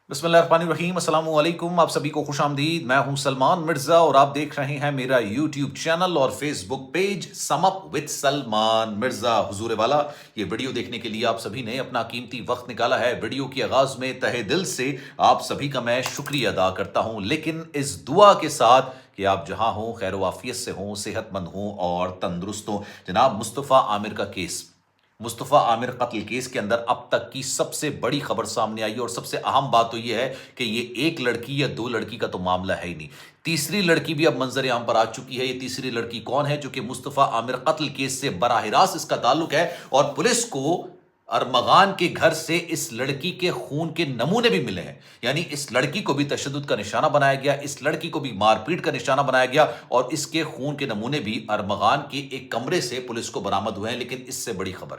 बिस्मिल्लाहिर्रहमानिर्रहीम, अस्सलाम वालेकुम। आप सभी को खुश आमदीद। मैं हूं सलमान मिर्जा और आप देख रहे हैं मेरा यूट्यूब चैनल और Facebook page sum up with Salman Mirza. हुजूर वाला, ये वीडियो देखने के लिए आप सभी ने अपना कीमती वक्त निकाला है। वीडियो की आगाज में तहे दिल से आप सभी का मैं शुक्रिया अदा करता हूं, लेकिन इस दुआ के साथ कि आप जहां हों खैर वाफियत से हों, सेहतमंद हों और तंदुरुस्त हों। जनाब, मुस्तफ़ा आमिर का केस, मुस्तफ़ा आमिर कत्ल केस के अंदर अब तक की सबसे बड़ी खबर सामने आई और सबसे अहम बात तो यह है कि ये एक लड़की या दो लड़की का तो मामला है ही नहीं, तीसरी लड़की भी अब मंजर आम पर आ चुकी है। ये तीसरी लड़की कौन है? जो कि मुस्तफ़ा आमिर कत्ल केस से बराह रास्त इसका ताल्लुक है और पुलिस को अरमगान के घर से इस लड़की के खून के नमूने भी मिले हैं। यानी इस लड़की को भी तशद्दुद का निशाना बनाया गया, इस लड़की को भी मारपीट का निशाना बनाया गया और इसके खून के नमूने भी अरमगान के एक कमरे से पुलिस को बरामद हुए हैं। लेकिन इससे बड़ी खबर,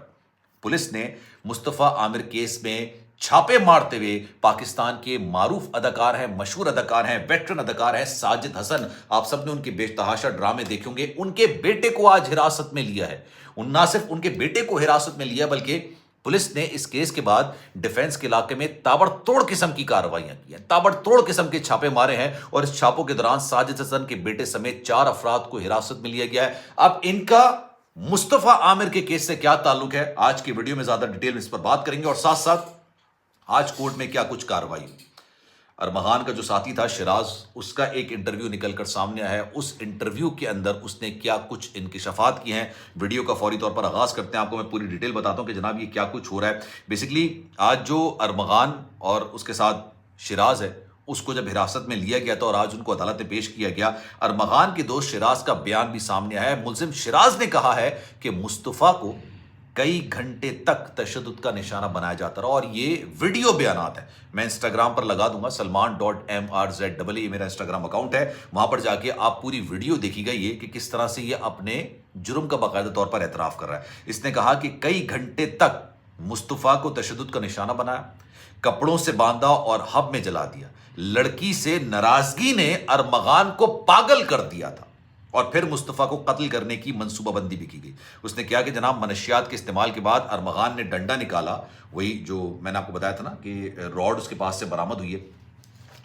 पुलिस ने मुस्तफ़ा आमिर केस में छापे मारते हुए पाकिस्तान के मारूफ अदाकार हैं, मशहूर अदाकार हैं, वेटरन अदाकार हैं साजिद हसन। आप सबने उनके बेतहाशा ड्रामे देखे होंगे। उनके बेटे को आज हिरासत में लिया है। ना सिर्फ उनके बेटे को हिरासत में लिया बल्कि पुलिस ने इस केस के बाद डिफेंस के इलाके में ताबड़तोड़ किस्म की कार्रवाइयां की हैं, ताबड़तोड़ किस्म के छापे मारे हैं और इस छापों के दौरान साजिद हसन के बेटे समेत 4 अफराद को हिरासत में लिया गया है। अब इनका मुस्तफ़ा आमिर के केस से क्या ताल्लुक है, आज की वीडियो में ज्यादा डिटेल में इस पर बात करेंगे और साथ साथ आज कोर्ट में क्या कुछ कार्रवाई। अरमगान का जो साथी था शिराज, उसका एक इंटरव्यू निकलकर सामने आया है। उस इंटरव्यू के अंदर उसने क्या कुछ इंकिशाफात किए हैं। वीडियो का फौरी तौर पर आगाज करते हैं। आपको मैं पूरी डिटेल बताता हूं कि जनाब ये क्या कुछ हो रहा है। बेसिकली आज जो अरमगान और उसके साथ शिराज है, उसको जब हिरासत में लिया गया था और आज उनको अदालत में पेश किया गया, अरमगान के दोस्त शिराज का बयान भी सामने आया है। मुल्जिम शिराज ने कहा है कि मुस्तफ़ा को कई घंटे तक तशद्दुद का निशाना बनाया जाता रहा और ये वीडियो बयानात है। मैं इंस्टाग्राम पर लगा दूंगा, salman.mrz मेरा इंस्टाग्राम अकाउंट है। वहां पर जाके आप पूरी वीडियो देखिएगा ये कि किस तरह से ये अपने जुर्म का बाकायदा तौर पर एतराफ कर रहा है। इसने कहा कि कई घंटे तक मुस्तफ़ा को तशद्दुद का निशाना बनाया, कपड़ों से बांधा और हब में जला दिया। लड़की से नाराजगी ने अरमगान को पागल कर दिया था और फिर मुस्तफ़ा को कत्ल करने की मंसूबाबंदी भी की गई। उसने क्या कि जनाब मनशियात के इस्तेमाल के बाद अरमगान ने डंडा निकाला, वही जो मैंने आपको बताया था ना कि रॉड उसके पास से बरामद हुई है,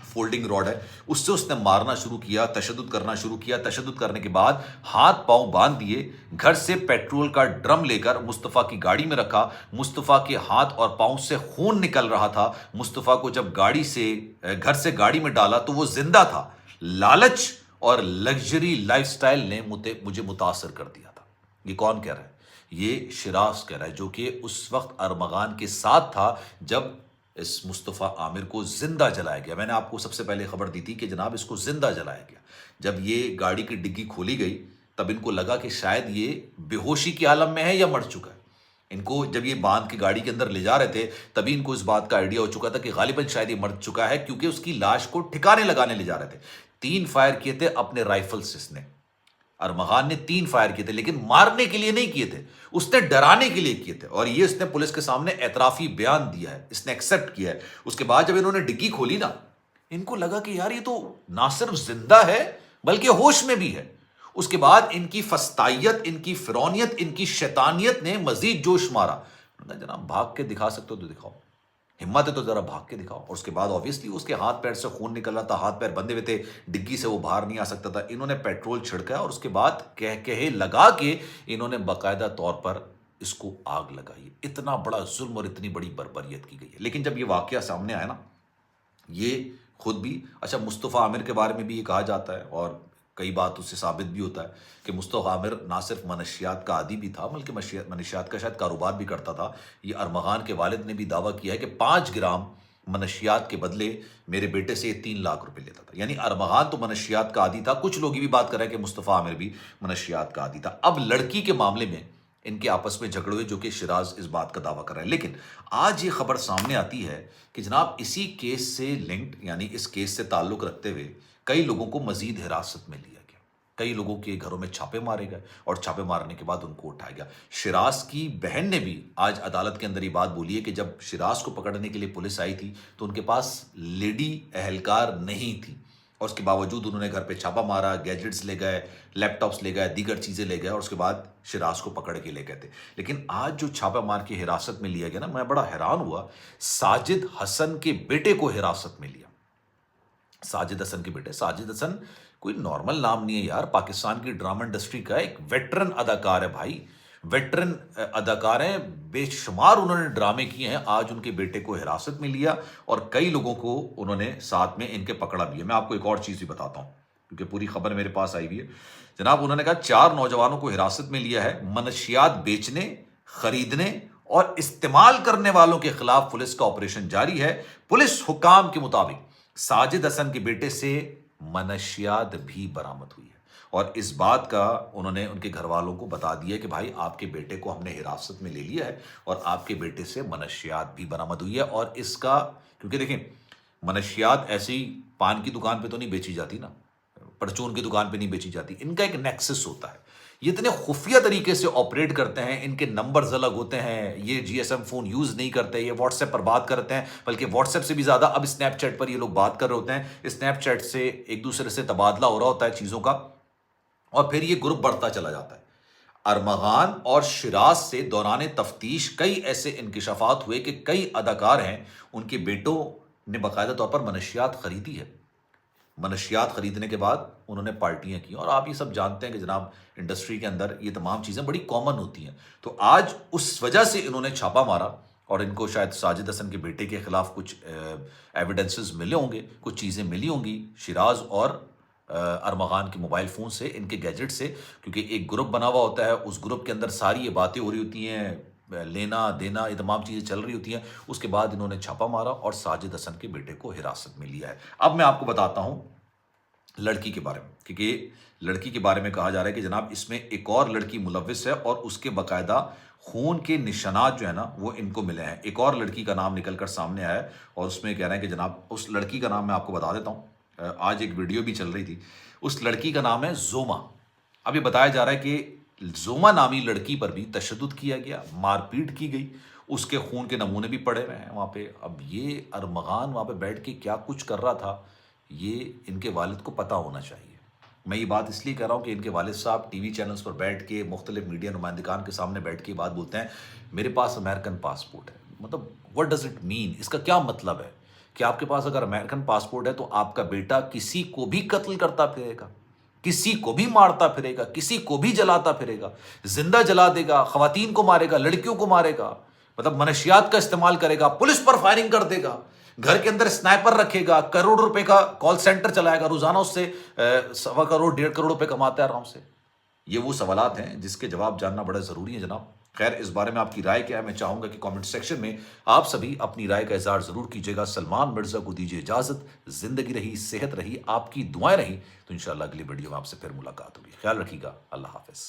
फोल्डिंग रॉड है, उससे उसने मारना शुरू किया, तशद्दुद करना शुरू किया। तशद्दुद करने के बाद हाथ पांव बांध दिए, घर से पेट्रोल का ड्रम लेकर मुस्तफ़ा की गाड़ी में रखा। मुस्तफ़ा के हाथ और पांव से खून निकल रहा था। मुस्तफ़ा को जब घर से गाड़ी में डाला तो वो जिंदा था। लालच और लग्जरी लाइफस्टाइल ने मुझे मुतासर कर दिया था। ये कौन कह रहा है? ये शिराज कह रहा है, जो कि उस वक्त अरमगान के साथ था जब इस मुस्तफ़ा आमिर को जिंदा जलाया गया। मैंने आपको सबसे पहले खबर दी थी कि जनाब इसको जिंदा जलाया गया। जब ये गाड़ी की डिग्गी खोली गई तब इनको लगा कि शायद ये बेहोशी के आलम में है या मर चुका है। इनको जब ये बांध के गाड़ी के अंदर ले जा रहे थे तभी इनको इस बात का आइडिया हो चुका था कि गालिबन शायद ये मर चुका है, क्योंकि उसकी लाश को ठिकाने लगाने ले जा रहे थे। 3 फायर किए थे अपने राइफल से इसने, अरमगान ने 3 फायर किए थे, लेकिन मारने के लिए नहीं किए थे, उसने डराने के लिए किए थे। और ये इसने पुलिस के सामने एतराफी बयान दिया है, इसने एक्सेप्ट किया है। उसके बाद जब इन्होंने डिग्गी खोली ना, इनको लगा कि यार ये तो ना सिर्फ जिंदा है बल्कि होश में भी है। उसके बाद इनकी फस्तायत, इनकी फिरौनियत, इनकी शैतानियत ने मजीद जोश मारा। जनाब भाग के दिखा सकते हो तो दिखाओ, हिम्मत है तो जरा भाग के दिखाओ। और उसके बाद ऑब्वियसली उसके हाथ पैर से खून निकल रहा था, हाथ पैर बंधे हुए थे, डिग्गी से वो बाहर नहीं आ सकता था। इन्होंने पेट्रोल छिड़का और उसके बाद कहे लगा के इन्होंने बाकायदा तौर पर इसको आग लगाई। इतना बड़ा जुल्म और इतनी बड़ी बर्बरियत की गई है। लेकिन जब ये वाकया सामने आया ना, ये खुद भी, अच्छा मुस्तफ़ा आमिर के बारे में भी ये कहा जाता है और कई बात उससे साबित भी होता है कि मुस्तफ़ा आमिर ना सिर्फ मनशियात का आदी भी था बल्कि मनशियात का शायद कारोबार भी करता था। ये अरमगान के वालिद ने भी दावा किया है कि 5 ग्राम मनशियात के बदले मेरे बेटे से 3 लाख रुपए लेता था। यानी अरमगान तो मनशियात का आदी था। कुछ लोग ये भी बात कर रहे हैं कि मुस्तफ़ा आमिर भी मनशियात का आदी था। अब लड़की के मामले में इनके आपस में झगड़े हुए, जो कि शिराज इस बात का दावा कर रहा है। लेकिन आज ये खबर सामने आती है कि जनाब इसी केस से लिंक्ड, यानी इस केस से ताल्लुक रखते हुए कई लोगों को मजीद हिरासत में लिया गया। कई लोगों के घरों में छापे मारे गए और छापे मारने के बाद उनको उठाया गया। शिराज की बहन ने भी आज अदालत के अंदर ये बात बोली है कि जब शिराज को पकड़ने के लिए पुलिस आई थी तो उनके पास लेडी एहलकार नहीं थी। اور اس کے باوجود انہوں نے گھر پہ چھاپا مارا، گیجٹس لے گئے، لیپ ٹاپس لے گئے، دیگر چیزیں لے گئے اور اس کے بعد شراز کو پکڑ کے لے گئے تھے. لیکن آج جو چھاپا مار کے حراست میں لیا گیا نا، میں بڑا حیران ہوا. ساجد حسن کے بیٹے کو حراست میں لیا. ساجد حسن کے بیٹے، ساجد حسن کوئی نارمل نام نہیں ہے یار، پاکستان کی ڈرامہ انڈسٹری کا ایک ویٹرن اداکار ہے بھائی، ویٹرن اداکار ہیں، بے شمار انہوں نے ڈرامے کیے ہیں. آج ان کے بیٹے کو حراست میں لیا اور کئی لوگوں کو انہوں نے ساتھ میں ان کے پکڑا بھی ہے. میں آپ کو ایک اور چیز بھی بتاتا ہوں کیونکہ پوری خبر میرے پاس آئی ہوئی ہے. جناب انہوں نے کہا 4 نوجوانوں کو حراست میں لیا ہے. منشیات بیچنے، خریدنے اور استعمال کرنے والوں کے خلاف پولیس کا آپریشن جاری ہے. پولیس حکام کے مطابق ساجد حسن کے بیٹے سے منشیات بھی برآمد ہوئی ہے اور اس بات کا انہوں نے ان کے گھر والوں کو بتا دیا کہ بھائی آپ کے بیٹے کو ہم نے حراست میں لے لیا ہے اور آپ کے بیٹے سے منشیات بھی برآمد ہوئی ہے. اور اس کا کیونکہ دیکھیں منشیات ایسی پان کی دکان پہ تو نہیں بیچی جاتی نا، پرچون کی دکان پہ نہیں بیچی جاتی، ان کا ایک نیکسس ہوتا ہے. یہ اتنے خفیہ طریقے سے آپریٹ کرتے ہیں، ان کے نمبرز الگ ہوتے ہیں، یہ جی ایس ایم فون یوز نہیں کرتے، یہ واٹس ایپ پر بات کرتے ہیں، بلکہ واٹس ایپ سے بھی زیادہ اب اسنیپ چیٹ پر یہ لوگ بات کر رہے ہوتے ہیں. اسنیپ چیٹ سے ایک دوسرے سے تبادلہ ہو رہا ہوتا ہے چیزوں کا اور پھر یہ گروپ بڑھتا چلا جاتا ہے. ارمغان اور شراز سے دوران تفتیش کئی ایسے انکشافات ہوئے کہ کئی اداکار ہیں ان کے بیٹوں نے باقاعدہ طور پر منشیات خریدی ہے. منشیات خریدنے کے بعد انہوں نے پارٹیاں کی اور آپ یہ سب جانتے ہیں کہ جناب انڈسٹری کے اندر یہ تمام چیزیں بڑی کامن ہوتی ہیں. تو آج اس وجہ سے انہوں نے چھاپا مارا اور ان کو شاید ساجد حسن کے بیٹے کے خلاف کچھ ایویڈنسز ملے ہوں گے، کچھ چیزیں ملی ہوں گی شراز اور ارمغان کے موبائل فون سے، ان کے گیجٹ سے، کیونکہ ایک گروپ بنا ہوا ہوتا ہے، اس گروپ کے اندر ساری یہ باتیں ہو رہی ہوتی ہیں، لینا دینا یہ تمام چیزیں چل رہی ہوتی ہیں. اس کے بعد انہوں نے چھاپا مارا اور ساجد حسن کے بیٹے کو حراست میں لیا ہے. اب میں آپ کو بتاتا ہوں لڑکی کے بارے میں، کیونکہ لڑکی کے بارے میں کہا جا رہا ہے کہ جناب اس میں ایک اور لڑکی ملوث ہے اور اس کے باقاعدہ خون کے نشانات جو ہے نا وہ ان کو ملے ہیں. ایک اور لڑکی کا نام نکل کر سامنے آیا ہے اور اس میں کہہ رہے ہیں کہ جناب اس لڑکی کا نام میں آپ کو بتا دیتا ہوں، آج ایک ویڈیو بھی چل رہی تھی. اس لڑکی کا نام ہے زوما. اب یہ بتایا جا رہا ہے کہ زوما نامی لڑکی پر بھی تشدد کیا گیا، مار پیٹ کی گئی، اس کے خون کے نمونے بھی پڑے ہوئے ہیں وہاں پہ. اب یہ ارمغان وہاں پہ بیٹھ کے کیا کچھ کر رہا تھا یہ ان کے والد کو پتہ ہونا چاہیے. میں یہ بات اس لیے کہہ رہا ہوں کہ ان کے والد صاحب ٹی وی چینلز پر بیٹھ کے مختلف میڈیا نمائندگان کے سامنے بیٹھ کے بات بولتے ہیں میرے پاس امریکن پاسپورٹ ہے. مطلب واٹ ڈز اٹ مین؟ اس کا کیا مطلب ہے کہ آپ کے پاس اگر امریکن پاسپورٹ ہے تو آپ کا بیٹا کسی کو بھی قتل کرتا پھرے گا، کسی کو بھی مارتا پھرے گا، کسی کو بھی جلاتا پھرے گا، زندہ جلا دے گا، خواتین کو مارے گا، لڑکیوں کو مارے گا، مطلب منشیات کا استعمال کرے گا، پولیس پر فائرنگ کر دے گا، گھر کے اندر سنائپر رکھے گا، کروڑ روپے کا کال سینٹر چلائے گا، روزانہ اس سے 1.25 کروڑ 1.5 کروڑ روپے کماتا ہے آرام سے. یہ وہ سوالات ہیں جس کے جواب جاننا بڑا ضروری ہے جناب. خیر اس بارے میں آپ کی رائے کیا ہے؟ میں چاہوں گا کہ کامنٹ سیکشن میں آپ سبھی اپنی رائے کا اظہار ضرور کیجیے گا. سلمان مرزا کو دیجیے اجازت. زندگی رہی، صحت رہی، آپ کی دعائیں رہی تو انشاءاللہ اگلی ویڈیو میں آپ سے پھر ملاقات ہوگی. خیال رکھیے گا. اللہ حافظ.